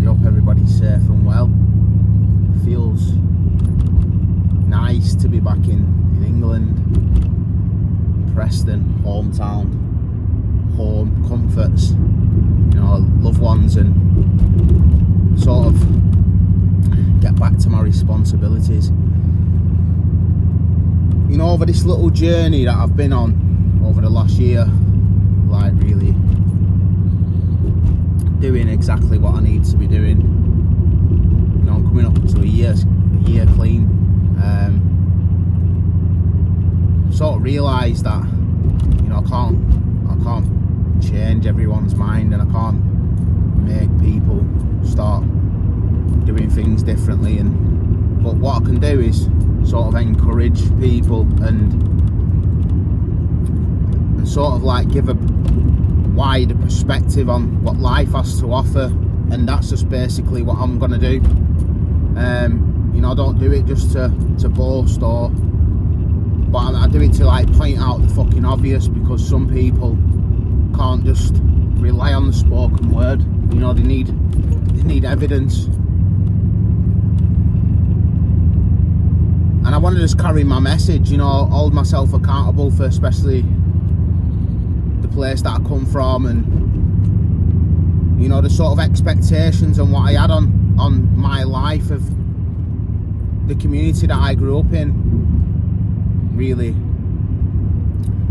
hope everybody's safe and well. Feels nice to be back in England, Preston, hometown, home, comforts, you know, loved ones, and sort of get back to my responsibilities. You know, over this little journey that I've been on over the last year, like really doing exactly what I need to be doing. You know, I'm coming up to a year clean. Sort of realised that, you know, I can't change everyone's mind, and I can't make people start doing things differently. But what I can do is sort of encourage people and sort of like give a wider perspective on what life has to offer, and that's just basically what I'm gonna do. You know, I don't do it just to boast, but I do it to like point out the fucking obvious, because some people can't just rely on the spoken word. You know, they need evidence. And I want to just carry my message, you know, hold myself accountable for especially the place that I come from, and, you know, the sort of expectations and what I had on my life of the community that I grew up in. Really,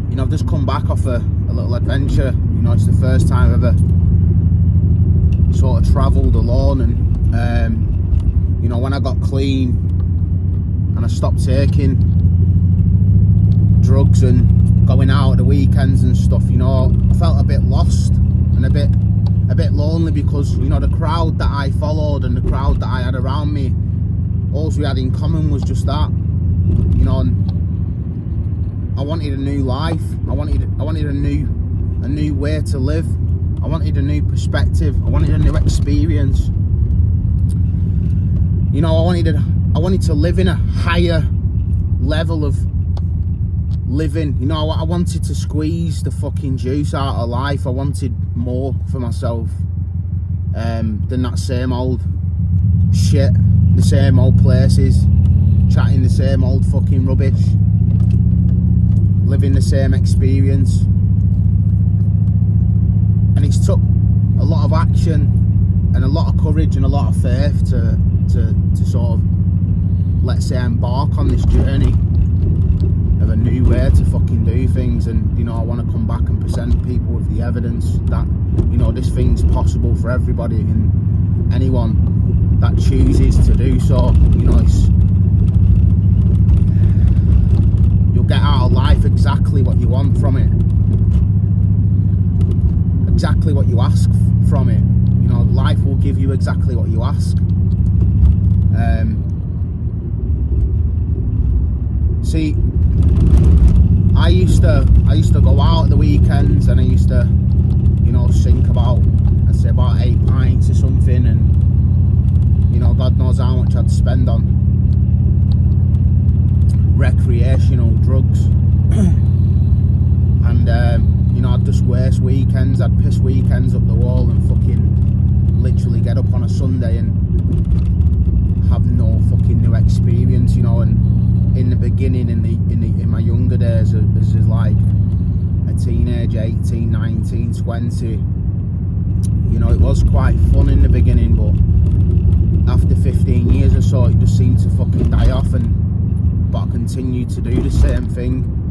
you know, I've just come back off a little adventure. You know, it's the first time I've ever sort of travelled alone, and you know, when I got clean and I stopped taking drugs and going out at the weekends and stuff, you know, I felt a bit lost and a bit lonely, because, you know, the crowd that I followed and the crowd that I had around me, all we had in common was just that, you know. And I wanted a new life. I wanted a new way to live. I wanted a new perspective. I wanted a new experience. You know, I wanted to live in a higher level of living. You know, I wanted to squeeze the fucking juice out of life. I wanted more for myself than that same old shit, the same old places, chatting the same old fucking rubbish, living the same experience. And it's took a lot of action and a lot of courage and a lot of faith to sort of, let's say, embark on this journey of a new way to fucking do things. And, you know, I want to come back and present people with the evidence that, you know, this thing's possible for everybody, and anyone that chooses to do so. You know, you'll get out of life exactly what you want from it, exactly what you ask from it. You know, life will give you exactly what you ask. See, I used to go out at the weekends, and I used to, you know, think about, I'd say about 8 pints or something, and, you know, God knows how much I'd spend on recreational drugs. And you know, I'd just waste weekends. I'd piss weekends up the wall and fucking literally get up on a Sunday and have no fucking new experience, you know. And in the beginning, in my younger days, as like a teenager, 18, 19, 20, you know, it was quite fun in the beginning, but after 15 years or so, it just seemed to fucking die off. But I continued to do the same thing.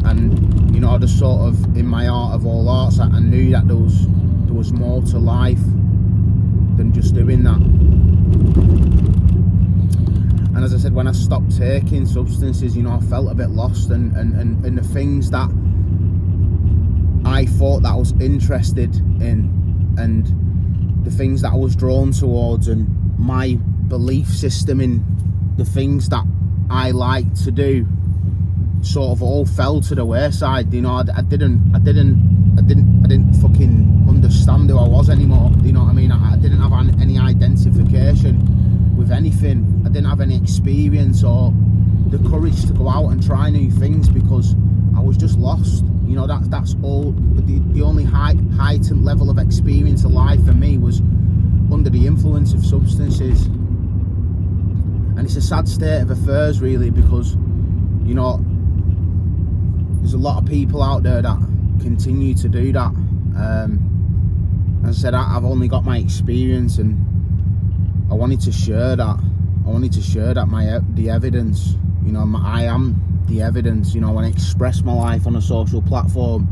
And, you know, just sort of in my heart of all hearts, I knew that there was more to life than just doing that. And as I said, when I stopped taking substances, you know, I felt a bit lost, and the things that I thought that I was interested in, and the things that I was drawn towards, and my belief system in the things that I like to do, sort of all fell to the wayside. You know, I didn't fucking understand who I was anymore. You know what I mean? I didn't have any identification with anything. I didn't have any experience or the courage to go out and try new things, because I was just lost. You know, that's all. The only heightened level of experience of life for me was under the influence of substances. And it's a sad state of affairs, really, because, you know, there's a lot of people out there that continue to do that. As I said, I've only got my experience, and I wanted to share that. I wanted to share that the evidence. You know, I am the evidence. You know, when I express my life on a social platform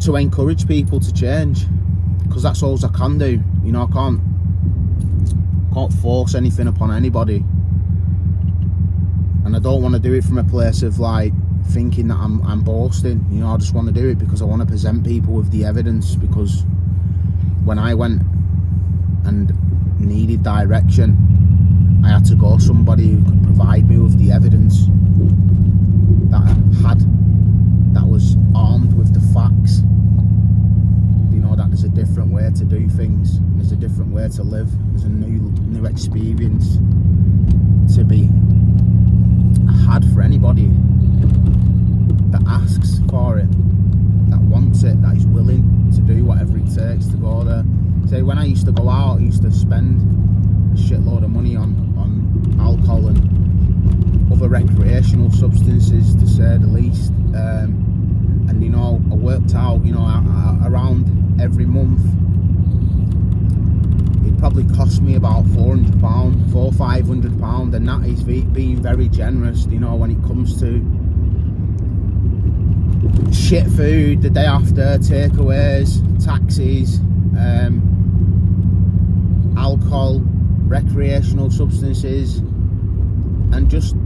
to encourage people to change, because that's all I can do. You know, I can't force anything upon anybody, and I don't want to do it from a place of like thinking that I'm boasting. You know, I just want to do it because I want to present people with the evidence. Because when I went and needed direction, I had to go somebody who could provide me with the evidence that was armed with the facts. You know, that there's a different way to do things, there's a different way to live, there's a new experience to be had for anybody that asks for it, that wants it, that is willing to do whatever it takes to go there. Say, when I used to go out, I used to spend a shitload of money on alcohol and other recreational substances, to say the least. And, you know, I worked out, you know, around every month, it probably cost me about £400, £500, and that is being very generous. You know, when it comes to shit food the day after, takeaways, taxis, alcohol, recreational substances, and just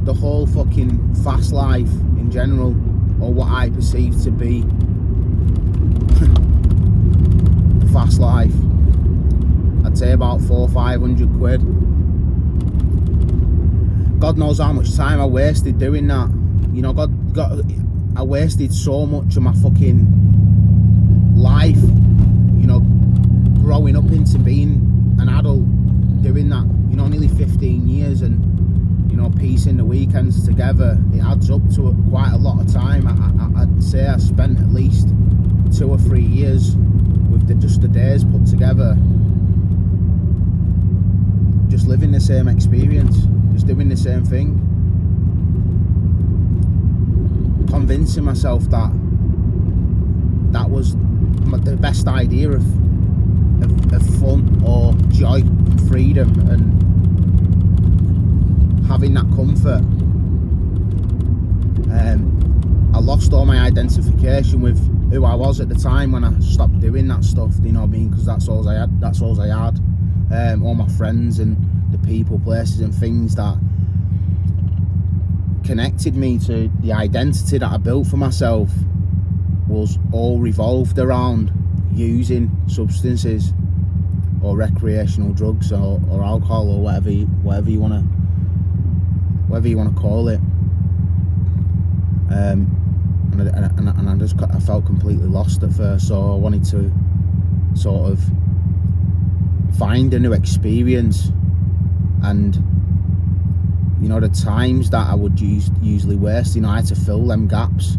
the whole fucking fast life in general, or what I perceive to be the fast life. I'd say about £400-500. God knows how much time I wasted doing that. You know, I wasted so much of my fucking life, you know, growing up into being an adult, doing that, you know, nearly 15 years, and, you know, piecing the weekends together. It adds up to quite a lot of time. I'd say I spent at least 2 or 3 years with just the days put together, just living the same experience, just doing the same thing, convincing myself that was the best idea of fun or joy and freedom, and having that comfort. I lost all my identification with who I was at the time when I stopped doing that stuff, you know what I mean, because that's all I had. All my friends and the people, places and things that connected me to the identity that I built for myself was all revolved around using substances or recreational drugs or alcohol or whatever you want to call it. And I felt completely lost at first, so I wanted to sort of find a new experience. And, you know, the times that I would usually waste, you know, I had to fill them gaps.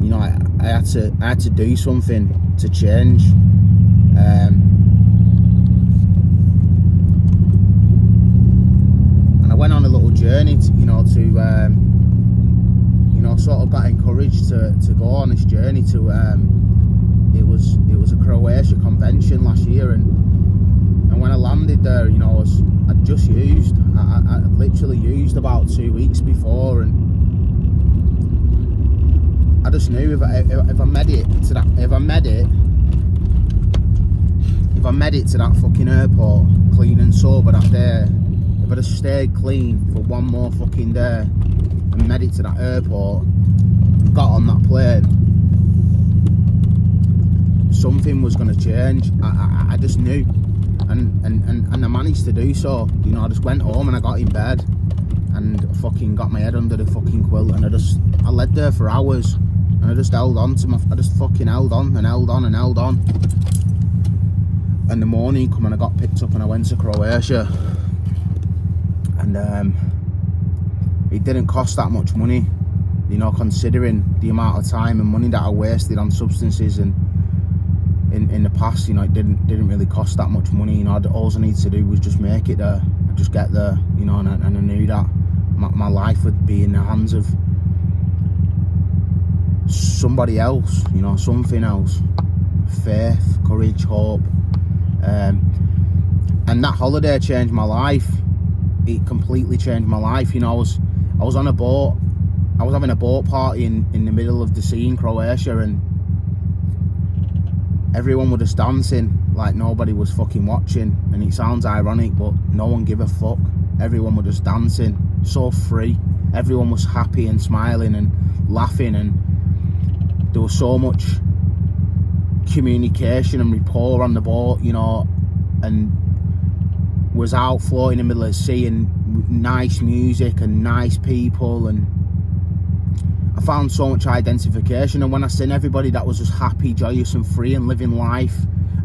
You know, I had to do something to change. And I went on a little journey to sort of got encouraged to go on this journey to it was a Croatia convention last year, and when I landed there, you know, I literally used about 2 weeks before, and I just knew if I made it to that fucking airport clean and sober that day, if I'd have stayed clean for one more fucking day and made it to that airport, got on that plane, something was going to change. I just knew, and I managed to do so. You know, I just went home and I got in bed and fucking got my head under the fucking quilt, and I lay there for hours, and I just held on. And the morning come and I got picked up and I went to Croatia, and it didn't cost that much money, you know, considering the amount of time and money that I wasted on substances. And in the past, you know, it didn't really cost that much money. You know, all I needed to do was just make it there, just get there, you know, and I knew that my life would be in the hands of somebody else, you know, something else. Faith, courage, hope. And that holiday changed my life. It completely changed my life. You know, I was on a boat. I was having a boat party in the middle of the sea in Croatia, and everyone was just dancing like nobody was fucking watching. And it sounds ironic, but no one gave a fuck. Everyone was just dancing, so free. Everyone was happy and smiling and laughing, and there was so much communication and rapport on the boat, you know, and was out floating in the middle of the sea, and nice music and nice people, and I found so much identification. And when I seen everybody that was just happy, joyous and free and living life,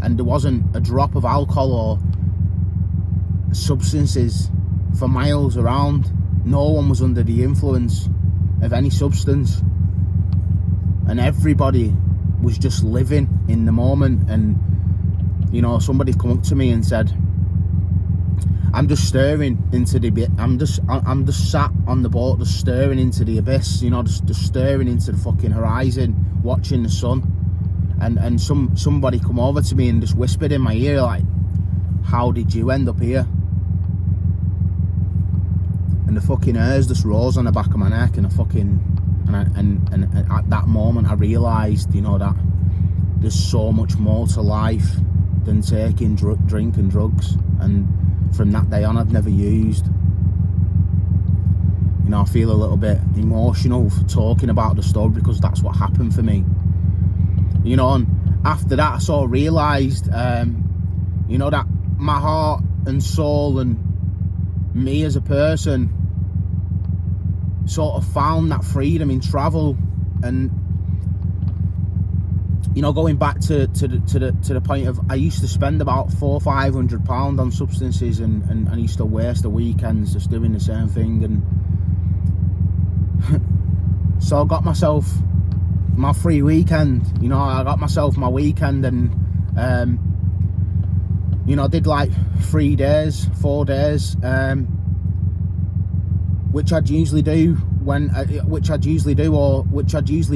and there wasn't a drop of alcohol or substances for miles around, no one was under the influence of any substance, and everybody was just living in the moment. And you know, somebody come up to me and said, I'm just staring into the I'm just sat on the boat, just staring into the abyss, you know, just staring into the fucking horizon, watching the sun. And somebody come over to me and just whispered in my ear, like, how did you end up here? And the fucking hairs just rose on the back of my neck, and and at that moment I realised, you know, that there's so much more to life than taking drink and drugs. And from that day on, I've never used. You know, I feel a little bit emotional for talking about the story, because that's what happened for me. You know, and after that I sort of realised, you know, that my heart and soul and me as a person sort of found that freedom in travel. And you know, going back to the point of, I used to spend about £400-500 on substances, and I used to waste the weekends just doing the same thing. And so I got myself my free weekend. You know, I got myself my weekend, and you know, I did like 4 days, which I'd usually do which I'd usually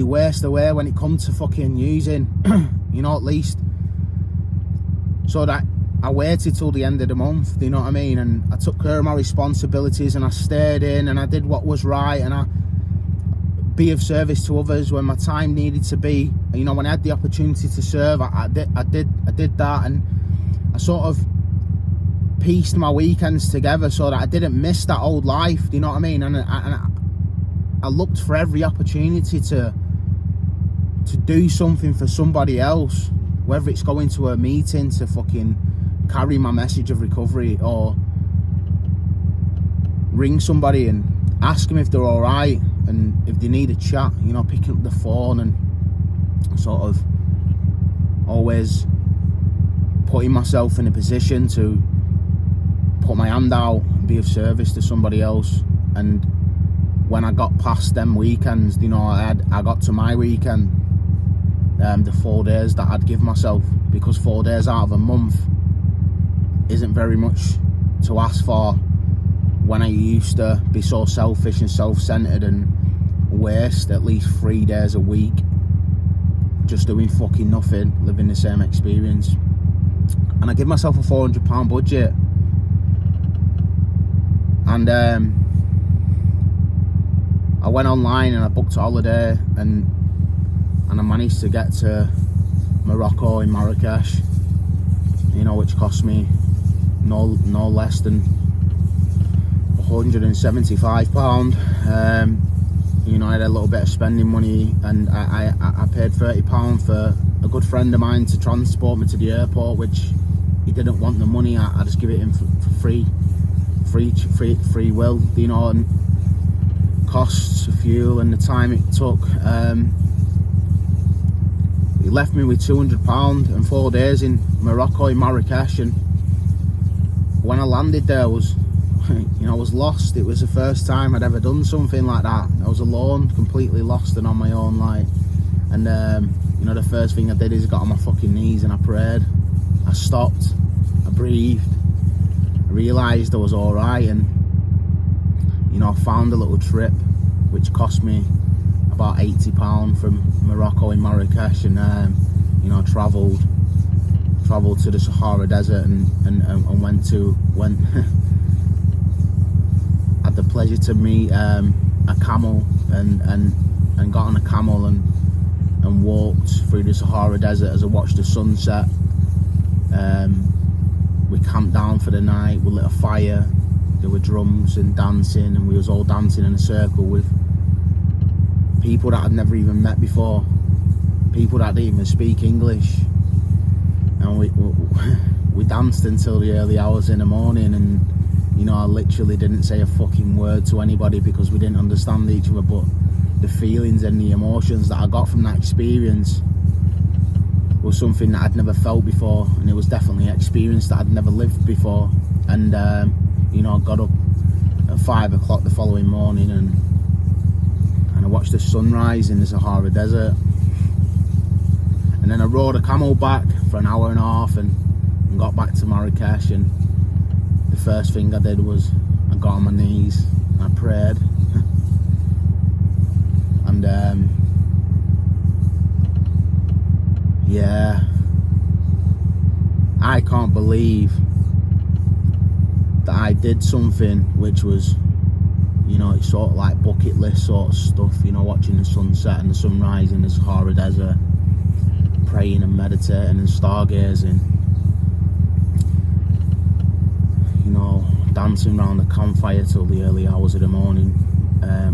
waste away when it comes to fucking using, you know, at least. So that I waited till the end of the month, you know what I mean? And I took care of my responsibilities, and I stayed in, and I did what was right, and I be of service to others when my time needed to be. You know, when I had the opportunity to serve, I did that, and I sort of pieced my weekends together so that I didn't miss that old life, you know what I mean? And I looked for every opportunity to do something for somebody else, whether it's going to a meeting to fucking carry my message of recovery, or ring somebody and ask them if they're all right, and if they need a chat, you know, picking up the phone, and sort of always putting myself in a position to put my hand out and be of service to somebody else. And when I got past them weekends, you know, I got to my weekend, the 4 days that I'd give myself, because 4 days out of a month isn't very much to ask for, when I used to be so selfish and self-centered and waste at least 3 days a week just doing fucking nothing, living the same experience. And I give myself a £400 budget, and I went online and I booked a holiday, and I managed to get to Morocco in Marrakesh, you know, which cost me no less than £175. You know, I had a little bit of spending money, and I paid £30 for a good friend of mine to transport me to the airport, which he didn't want the money. I just give it him for free will, you know, and costs of fuel and the time it took. He left me with £200 and 4 days in Morocco, in Marrakesh. And when I landed there, I was you know, I was lost. It was the first time I'd ever done something like that. I was alone, completely lost and on my own, like. And you know, the first thing I did is I got on my fucking knees and I prayed. I stopped, I breathed, I realised I was alright, and you know, I found a little trip which cost me about £80 from Morocco in Marrakesh, and you know, travelled to the Sahara Desert and went had the pleasure to meet a camel and got on a camel and walked through the Sahara Desert as I watched the sunset. We camped down for the night, we lit a fire, there were drums and dancing, and we was all dancing in a circle with people that I'd never even met before, people that didn't even speak English, and we danced until the early hours in the morning. And you know, I literally didn't say a fucking word to anybody because we didn't understand each other, but the feelings and the emotions that I got from that experience was something that I'd never felt before, and it was definitely an experience that I'd never lived before. And you know, I got up at 5 o'clock the following morning and I watched the sunrise in the Sahara Desert, and then I rode a camel back for an hour and a half and got back to Marrakesh. And the first thing I did was I got on my knees and I prayed. And yeah, I can't believe that I did something which was, you know, it's sort of like bucket list sort of stuff, you know, watching the sunset and the sunrise in the Sahara Desert, praying and meditating and stargazing, you know, dancing around the campfire till the early hours of the morning,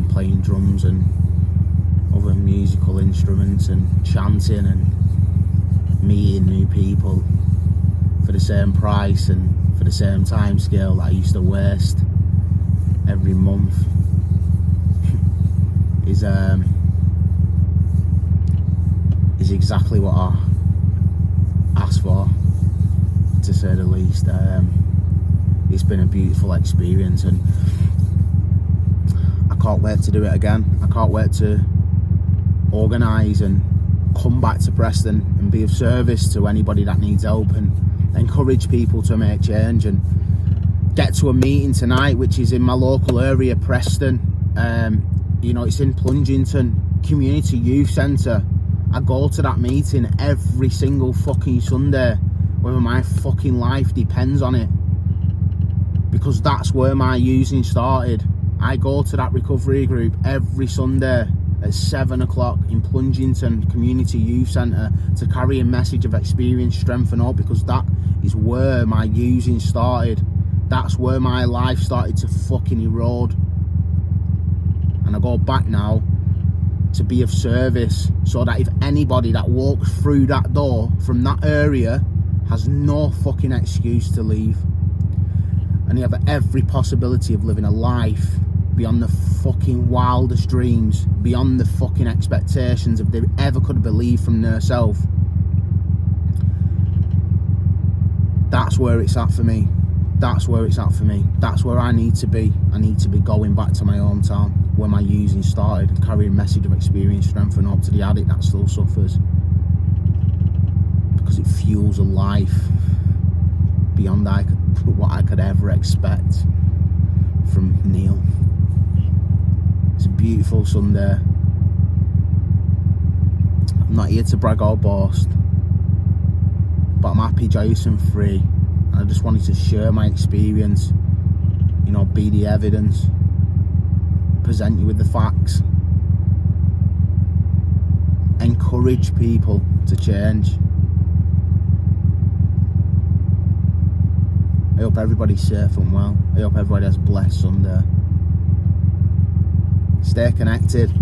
playing drums and other musical instruments and chanting and meeting new people for the same price and for the same time scale that I used to waste every month is exactly what I asked for, to say the least. It's been a beautiful experience, and I can't wait to do it again. I can't wait to organise and come back to Preston and be of service to anybody that needs help, and encourage people to make change, and get to a meeting tonight which is in my local area, Preston. You know, it's in Plungington Community Youth Centre. I go to that meeting every single fucking Sunday, whether my fucking life depends on it, because that's where my using started. I go to that recovery group every Sunday at 7 o'clock in Plungington Community Youth Centre to carry a message of experience, strength and hope, because that is where my using started. That's where my life started to fucking erode. And I go back now to be of service, so that if anybody that walks through that door from that area has no fucking excuse to leave, and you have every possibility of living a life beyond the fucking wildest dreams, beyond the fucking expectations of they ever could believe from themselves. That's where it's at for me. That's where it's at for me. That's where I need to be. I need to be going back to my hometown where my using started, and carrying a message of experience, strength and hope to the addict that still suffers, because it fuels a life beyond what I could ever expect from Neil. It's a beautiful Sunday. I'm not here to brag or boast, but I'm happy, joyous and free. And I just wanted to share my experience, you know, be the evidence, present you with the facts, encourage people to change. I hope everybody's safe and well. I hope everybody has a blessed Sunday. Stay connected.